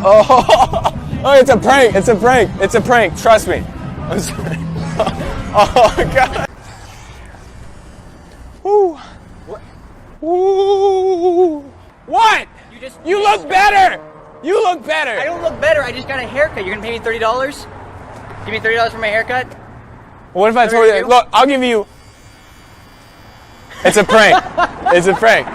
Oh, it's a prank. It's a prank. It's a prank. Trust me. I'm sorry. Oh, God. Woo. Woo. What? You look better. You look better. I don't look better. I just got a haircut. You're gonna pay me $30? Give me $30 for my haircut? What if I told you, look, I'll give you. It's a prank. It's a prank.